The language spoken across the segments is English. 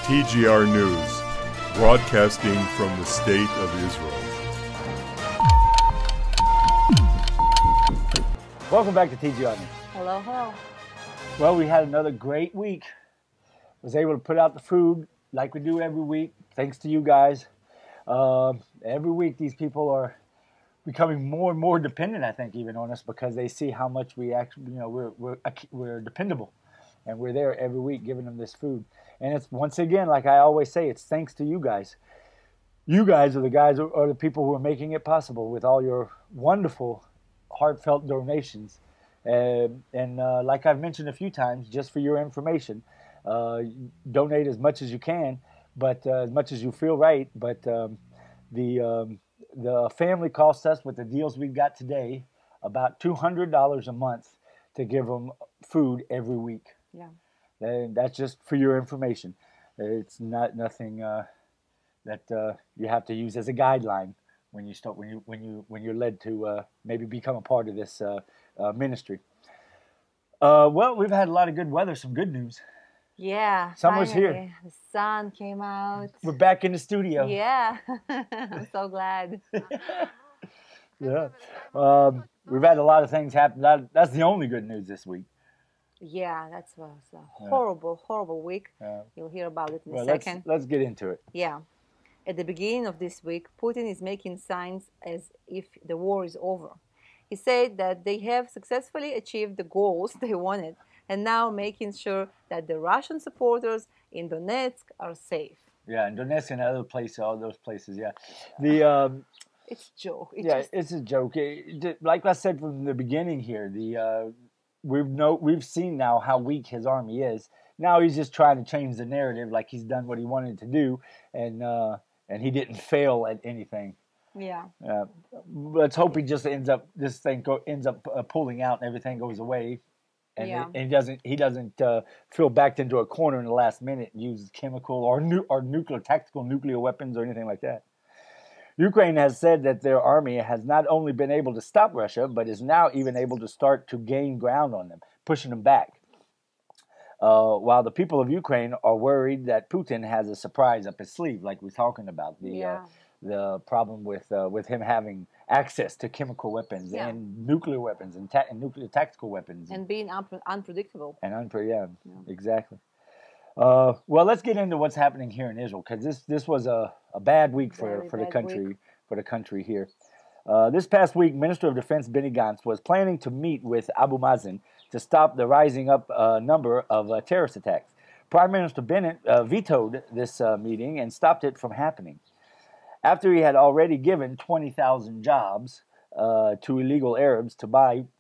TGR News, broadcasting from the State of Israel. Welcome back to TGR News. Hello, hello. Well, we had another great week. Was able to put out the food like we do every week, thanks to you guys. Every week, these people are becoming more and more dependent, I think, even on us, because they see how much we actually, we're dependable, and we're there every week giving them this food. And it's, once again, like I always say, it's thanks to you guys. You guys are the people who are making it possible with all your wonderful, heartfelt donations. And like I've mentioned a few times, just for your information, donate as much as you can, but as much as you feel right. But the family costs us, with the deals we've got today, about $200 a month to give them food every week. Yeah. And that's just for your information. It's nothing that you have to use as a guideline when you're led to maybe become a part of this ministry. Well, we've had a lot of good weather, some good news. Yeah. Summer's finally, here. The sun came out. We're back in the studio. Yeah. I'm so glad. Yeah. We've had a lot of things happen. That's the only good news this week. Yeah, that was a horrible, horrible week. Yeah. You'll hear about it in a Let's second. get into it. Yeah. At the beginning of this week, Putin is making signs as if the war is over. He said that they have successfully achieved the goals they wanted, and now making sure that the Russian supporters in Donetsk are safe. Yeah, and Donetsk and other places, all those places, yeah. It's a joke. It's a joke. Like I said from the beginning here, we've seen now how weak his army is. Now he's just trying to change the narrative, like he's done what he wanted to do, and he didn't fail at anything. Yeah. Let's hope he just ends up pulling out and everything goes away, and, he doesn't feel backed into a corner in the last minute and use chemical or tactical nuclear weapons or anything like that. Ukraine has said that their army has not only been able to stop Russia, but is now even able to start to gain ground on them, pushing them back. While the people of Ukraine are worried that Putin has a surprise up his sleeve, like we're talking about, the problem with him having access to chemical weapons and nuclear weapons and nuclear tactical weapons. And being unpredictable. Exactly. Well, let's get into what's happening here in Israel, because this was a bad week for the country here. This past week, Minister of Defense Benny Gantz was planning to meet with Abu Mazen to stop the rising up number of terrorist attacks. Prime Minister Bennett vetoed this meeting and stopped it from happening. After he had already given 20,000 jobs to illegal Arabs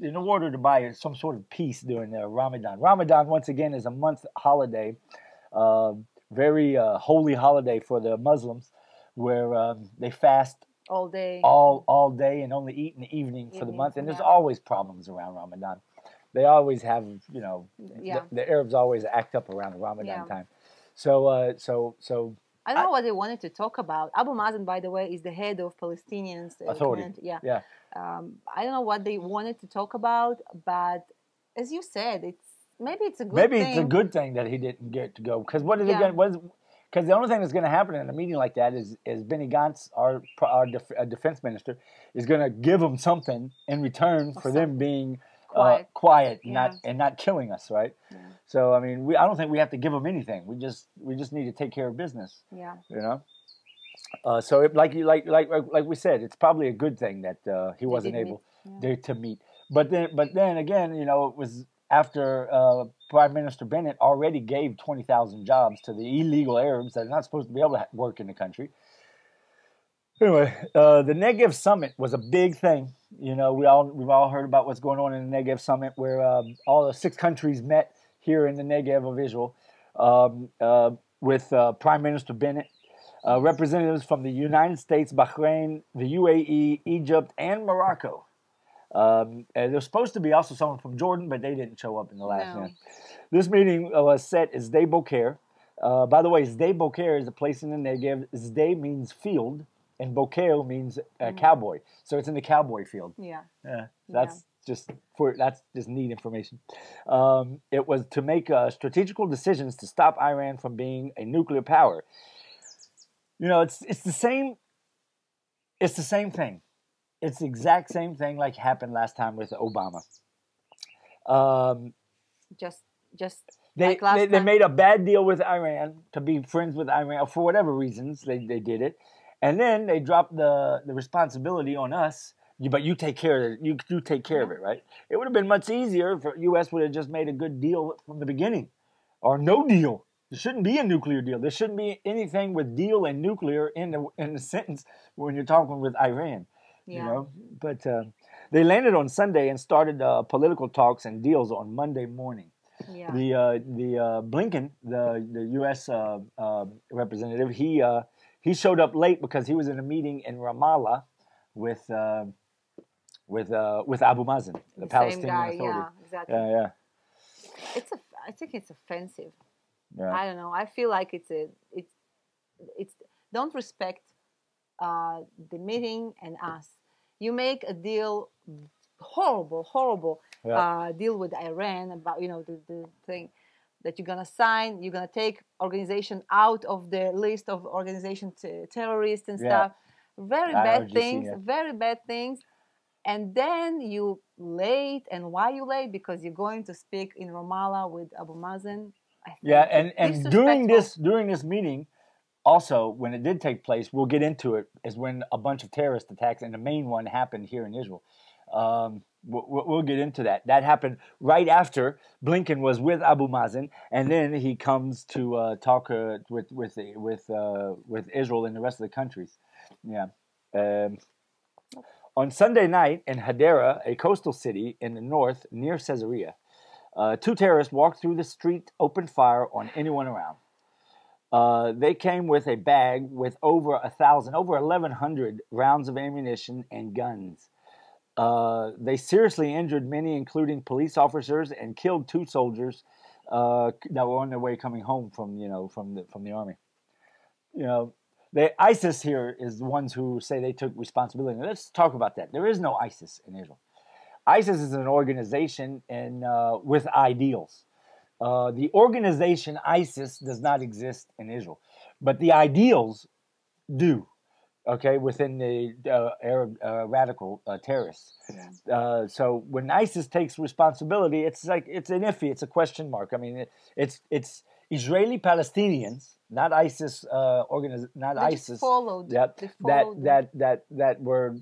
in order to buy some sort of peace during the Ramadan. Ramadan, once again, is a month holiday, very holy holiday for the Muslims, where they fast all day, all day, and only eat in the evening for the month. And there's always problems around Ramadan. They always have, the Arabs always act up around the Ramadan time. So I don't know what they wanted to talk about. Abu Mazen, by the way, is the head of Palestinians Authority. I don't know what they wanted to talk about, but as you said, maybe it's a good thing. Maybe it's a good thing that he didn't get to go, because because the only thing that's going to happen in a meeting like that is Benny Gantz, our defense minister, is going to give them something in return for them being quiet and not killing us, right? Yeah. So I mean, I don't think we have to give them anything. We just need to take care of business. Yeah. So like we said, it's probably a good thing that he wasn't able to meet. But then again, it was after Prime Minister Bennett already gave 20,000 jobs to the illegal Arabs that are not supposed to be able to work in the country. Anyway, the Negev Summit was a big thing. We've all heard about what's going on in the Negev Summit, where all the 6 countries met here in the Negev of Israel with Prime Minister Bennett, representatives from the United States, Bahrain, the UAE, Egypt, and Morocco. And there's supposed to be also someone from Jordan, but they didn't show up in the last minute. This meeting was set as Sde Boker. By the way, Sde Boker is a place in the Negev. Sde means field, and Boker means cowboy. So it's in the cowboy field. Yeah. That's that's just neat information. It was to make strategical decisions to stop Iran from being a nuclear power. It's the same. It's the same thing. It's the exact same thing like happened last time with Obama. Just They, like last they time. made a bad deal with Iran to be friends with Iran for whatever reasons they did it, and then they dropped the responsibility on us. But you take care of it. You take care of it, right? It would have been much easier if the U.S. would have just made a good deal from the beginning, or no deal. There shouldn't be a nuclear deal. There shouldn't be anything with deal and nuclear in the sentence when you're talking with Iran. Yeah. But they landed on Sunday and started political talks and deals on Monday morning. Yeah. The Blinken, the U.S. Representative, he showed up late because he was in a meeting in Ramallah with Abu Mazen, the Palestinian same guy, Authority. Yeah, exactly. Yeah. I think it's offensive. Yeah. I don't know. I feel like it's don't respect the meeting and us. You make a deal, horrible deal with Iran about the thing that you're gonna sign. You're gonna take organization out of the list of organization terrorists and stuff. Very bad things. Very bad things. And then you late. And why you late? Because you're going to speak in Ramallah with Abu Mazen. And during this meeting, also when it did take place, we'll get into it, is when a bunch of terrorist attacks, and the main one happened here in Israel. We'll get into that. That happened right after Blinken was with Abu Mazen, and then he comes to talk with Israel and the rest of the countries. Yeah. On Sunday night in Hadera, a coastal city in the north near Caesarea, two terrorists walked through the street, opened fire on anyone around. They came with a bag with over 1,100 rounds of ammunition and guns. They seriously injured many, including police officers, and killed two soldiers that were on their way coming home from the army. The ISIS here is the ones who say they took responsibility. Now, let's talk about that. There is no ISIS in Israel. ISIS is an organization with ideals. The organization ISIS does not exist in Israel, but the ideals do. Okay, within the Arab radical terrorists. Yeah. So when ISIS takes responsibility, it's an iffy, it's a question mark. I mean, it's Israeli Palestinians, not ISIS not ISIS. Followed. That were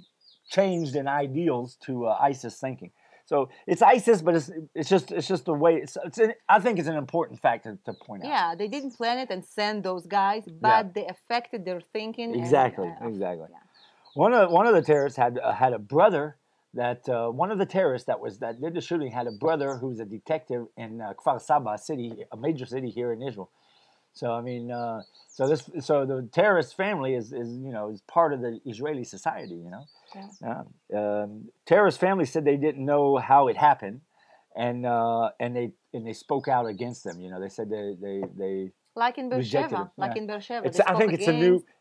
changed in ideals to ISIS thinking. So it's ISIS, but it's just the way I think it's an important fact to point out. Yeah, they didn't plan it and send those guys, but they affected their thinking. Exactly. Yeah. One of the terrorists had a brother that one of the terrorists that did the shooting had a brother who was a detective in Kfar Saba city, a major city here in Israel. So I mean, so the terrorist family is part of the Israeli society, Yeah. Terrorist family said they didn't know how it happened, and they spoke out against them. They said they like in Beersheba, I think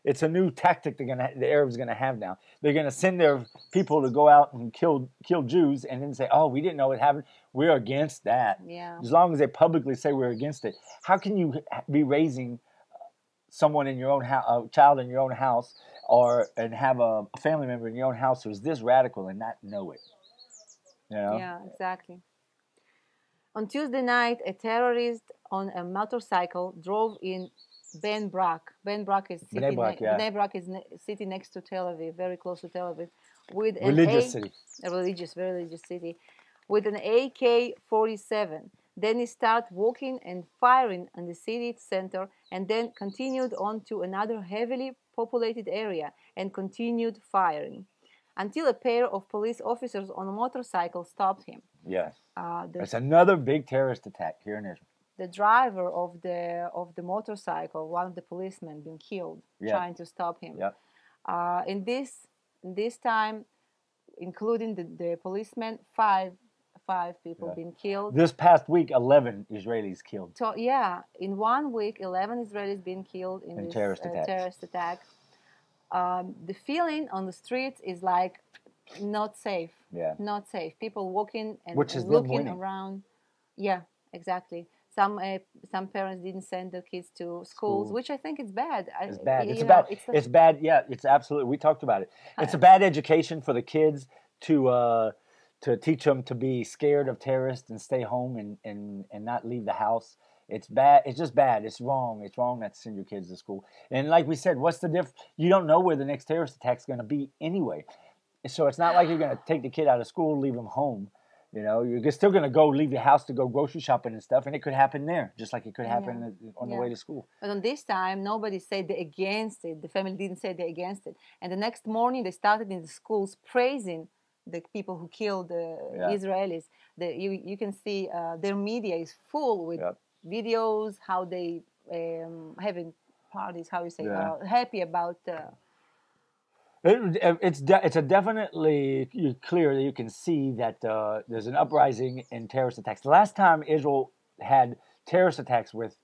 it's a new tactic the Arabs are gonna have now. They're gonna send their people to go out and kill Jews, and then say, "Oh, we didn't know it happened. We're against that." Yeah. As long as they publicly say we're against it, how can you be raising someone in your own house, a child in your own house, and have a family member in your own house who's this radical and not know it? Yeah, exactly. On Tuesday night, a terrorist on a motorcycle drove in Ben Brak. Ben Brak is city next to Tel Aviv, very close to Tel Aviv, with a very religious city, with an AK-47. Then he started walking and firing in the city center, and then continued on to another heavily populated area and continued firing until a pair of police officers on a motorcycle stopped him. Yes. It's another big terrorist attack here in Israel. The driver of the motorcycle, one of the policemen, been killed trying to stop him. Yeah. In this time, including the policemen, five people been killed. This past week, 11 Israelis killed. So in 1 week, 11 Israelis been killed in this terrorist attack. The feeling on the streets is like not safe. Yeah. Not safe. People walking and Which is them looking winning. around. Yeah, exactly. Some parents didn't send their kids to schools, which I think is bad. It's bad. It's You bad. know, It's bad. Yeah, it's absolutely. We talked about it. It's a bad education for the kids to teach them to be scared of terrorists and stay home and not leave the house. It's bad. It's just bad. It's wrong. It's wrong not to send your kids to school. And like we said, what's the difference? You don't know where the next terrorist attack is going to be anyway. So it's not like you're going to take the kid out of school, leave him home. You know, you're still going to go leave your house to go grocery shopping and stuff, and it could happen there, just like it could happen on the way to school. But on this time, nobody said they're against it. The family didn't say they're against it. And the next morning, they started in the schools praising the people who killed the Israelis. You can see their media is full with videos, how they having parties, how you say, happy about... It's definitely clear that you can see that there's an uprising in terrorist attacks. The last time Israel had terrorist attacks with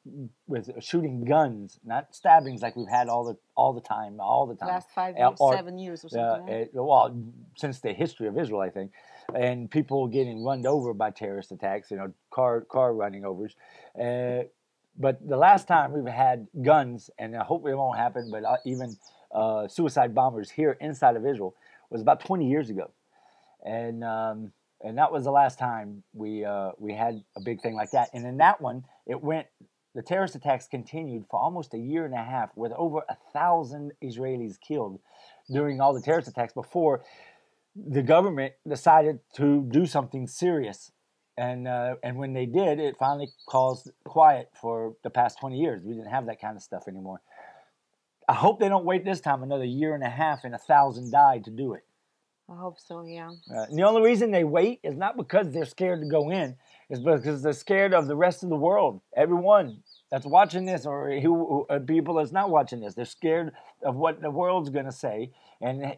shooting guns, not stabbings like we've had all the time. Last 5 years, 7 years or something. Well, since the history of Israel, I think, and people getting run over by terrorist attacks. You know, car running overs. But the last time we've had guns, and I hope it won't happen, but even suicide bombers here inside of Israel was about 20 years ago, and that was the last time we had a big thing like that. And in that one, the terrorist attacks continued for almost a year and a half, with over 1,000 Israelis killed during all the terrorist attacks before the government decided to do something serious. And when they did, it finally caused quiet for the past 20 years. We didn't have that kind of stuff anymore. I hope they don't wait this time another year and a half and 1,000 died to do it. I hope so, yeah. And the only reason they wait is not because they're scared to go in. It's because they're scared of the rest of the world. Everyone that's watching this, or people that's not watching this, they're scared of what the world's going to say, and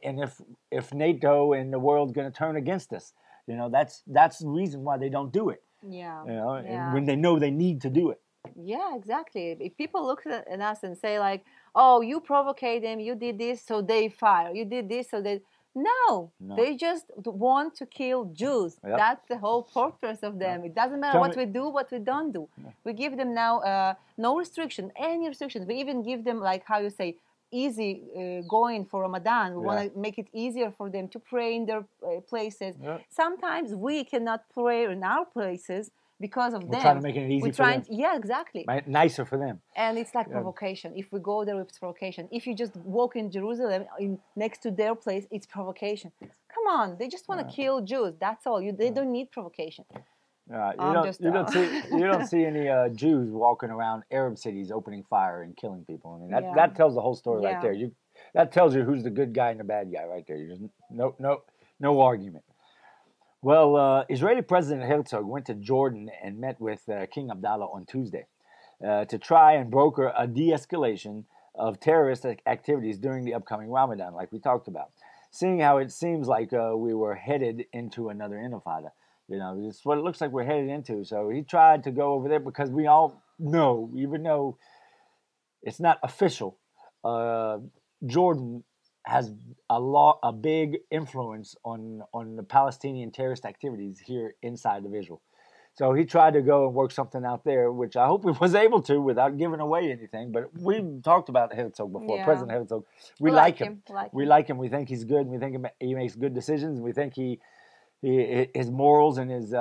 if NATO and the world's going to turn against us. You know, that's the reason why they don't do it. Yeah. You know, and when they know they need to do it. Yeah, exactly. If people look at us and say like, "Oh, you provoked them, you did this, so they fire. You did this, so they..." No, they just want to kill Jews. Yep. That's the whole purpose of them. It doesn't matter what we do, what we don't do. We give them now no restriction, any restrictions. We even give them, like how you say, easy going for Ramadan. We want to make it easier for them to pray in their places. Sometimes we cannot pray in our places because of them. We're trying to make it easy for them. Yeah, exactly. Nicer for them. And it's like provocation. If we go there, it's provocation. If you just walk in Jerusalem next to their place, it's provocation. Come on, they just want to kill Jews. That's all. They don't need provocation. You don't see any Jews walking around Arab cities opening fire and killing people. I mean, that tells the whole story right there. That tells you who's the good guy and the bad guy right there. There's no argument. Well, Israeli President Herzog went to Jordan and met with King Abdallah on Tuesday to try and broker a de-escalation of terrorist activities during the upcoming Ramadan, like we talked about. Seeing how it seems like we were headed into another intifada. You know, it's what it looks like we're headed into. So he tried to go over there because we all know, even though it's not official, Jordan has a big influence on the Palestinian terrorist activities here inside of Israel. So he tried to go and work something out there, which I hope he was able to without giving away anything. But we talked about Herzog before, President Herzog. We like him. We like him. We think he's good. We think he makes good decisions. We think his morals and he's in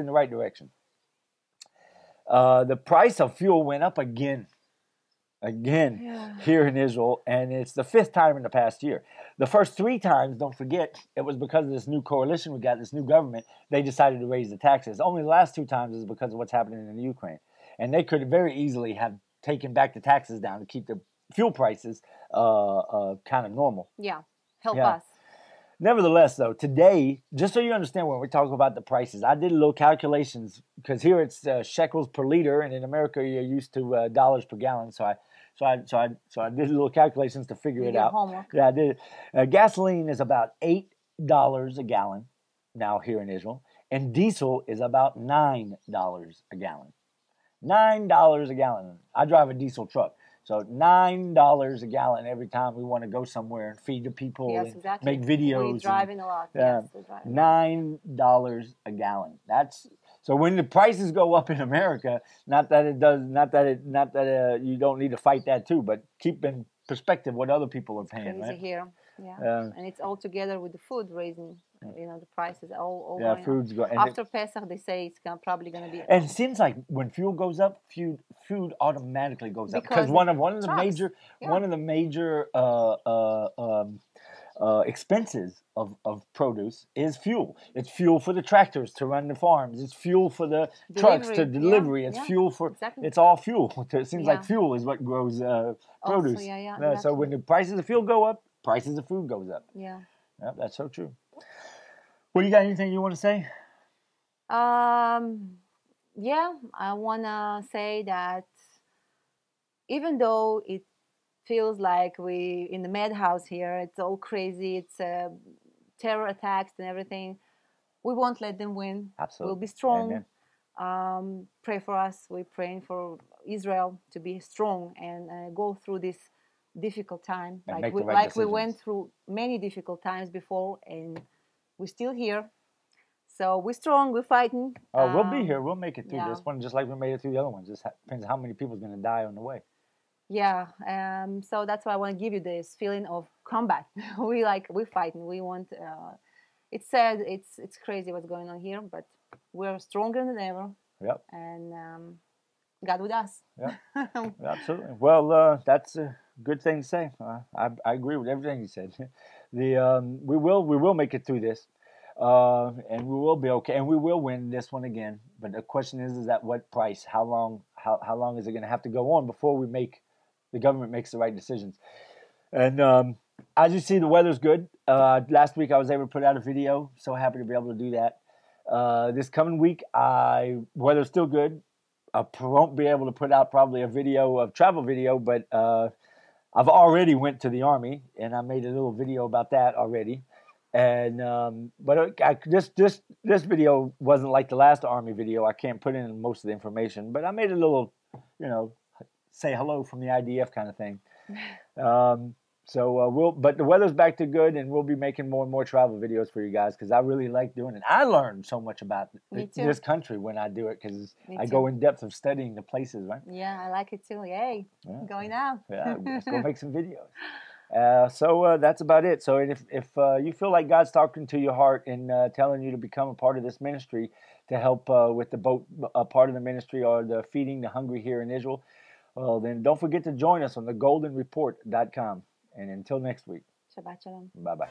the right direction. The price of fuel went up again here in Israel, and it's the 5th time in the past year. The first 3 times, don't forget, it was because of this new coalition we got, this new government. They decided to raise the taxes. Only the last 2 times is because of what's happening in Ukraine, and they could very easily have taken back the taxes down to keep the fuel prices kind of normal. Yeah, help us. Nevertheless, though, today, just so you understand when we're talking about the prices, I did a little calculations because here it's shekels per liter, and in America you're used to dollars per gallon. So I did a little calculations to figure it out. Homework. Yeah, I did. Gasoline is about $8 a gallon now here in Israel, and diesel is about $9 a gallon. $9 a gallon. I drive a diesel truck. So $9 a gallon every time we want to go somewhere and feed the people Yes, and exactly. make videos. We're driving a lot. Yes, we're driving. $9 a gallon. That's so when the prices go up in America. Not that it does. Not that you don't need to fight that too. But keep in perspective what other people are paying. Crazy right? here. Yeah, and it's all together with the food raising. The prices all going food's up. going. After Pesach, they say it's probably going to be. And it seems like when fuel goes up, food automatically goes up because Because one the of the major expenses of produce is fuel. It's fuel for the tractors to run the farms. It's fuel for the trucks to delivery. It's fuel for. Exactly. It's all fuel. It seems like fuel is what grows produce. Also, Yeah, so when the prices of fuel go up, prices of food goes up. Yeah. Yep, that's so true. Well, you got anything you want to say? Yeah, I want to say that even though it feels like we in the madhouse here, it's all crazy, it's terror attacks and everything, we won't let them win. Absolutely. We'll be strong. Pray for us. We're praying for Israel to be strong and go through this difficult time. And we went through many difficult times before, and we're still here. So we're strong, we're fighting. Oh, we'll be here. We'll make it through this one just like we made it through the other ones. Just depends how many people's going to die on the way. Yeah. So that's why I want to give you this feeling of combat. We're fighting. We want. It's sad. It's crazy what's going on here, but we're stronger than ever. Yep. And God with us. Yeah. Absolutely. Well, that's a good thing to say. I agree with everything you said. We will make it through this. And we will be okay, and we will win this one again. But the question is at what price? How long is it going to have to go on before the government makes the right decisions? And as you see, the weather's good. Last week I was able to put out a video. So happy to be able to do that. This coming week, weather's still good. I won't be able to put out probably a travel video, but I've already went to the Army, and I made a little video about that already. And but this video wasn't like the last Army video. I can't put in most of the information, but I made a little, say hello from the IDF kind of thing. But the weather's back to good, and we'll be making more and more travel videos for you guys because I really like doing it. I learned so much about this country when I do it because I go in depth of studying the places, right? Yeah, I like it too. Yay, going out. Yeah, let's go make some videos. So that's about it. So if you feel like God's talking to your heart and telling you to become a part of this ministry to help with the boat part of the ministry or the feeding the hungry here in Israel, well, then don't forget to join us on thegoldenreport.com. And until next week. Shabbat shalom. Bye-bye.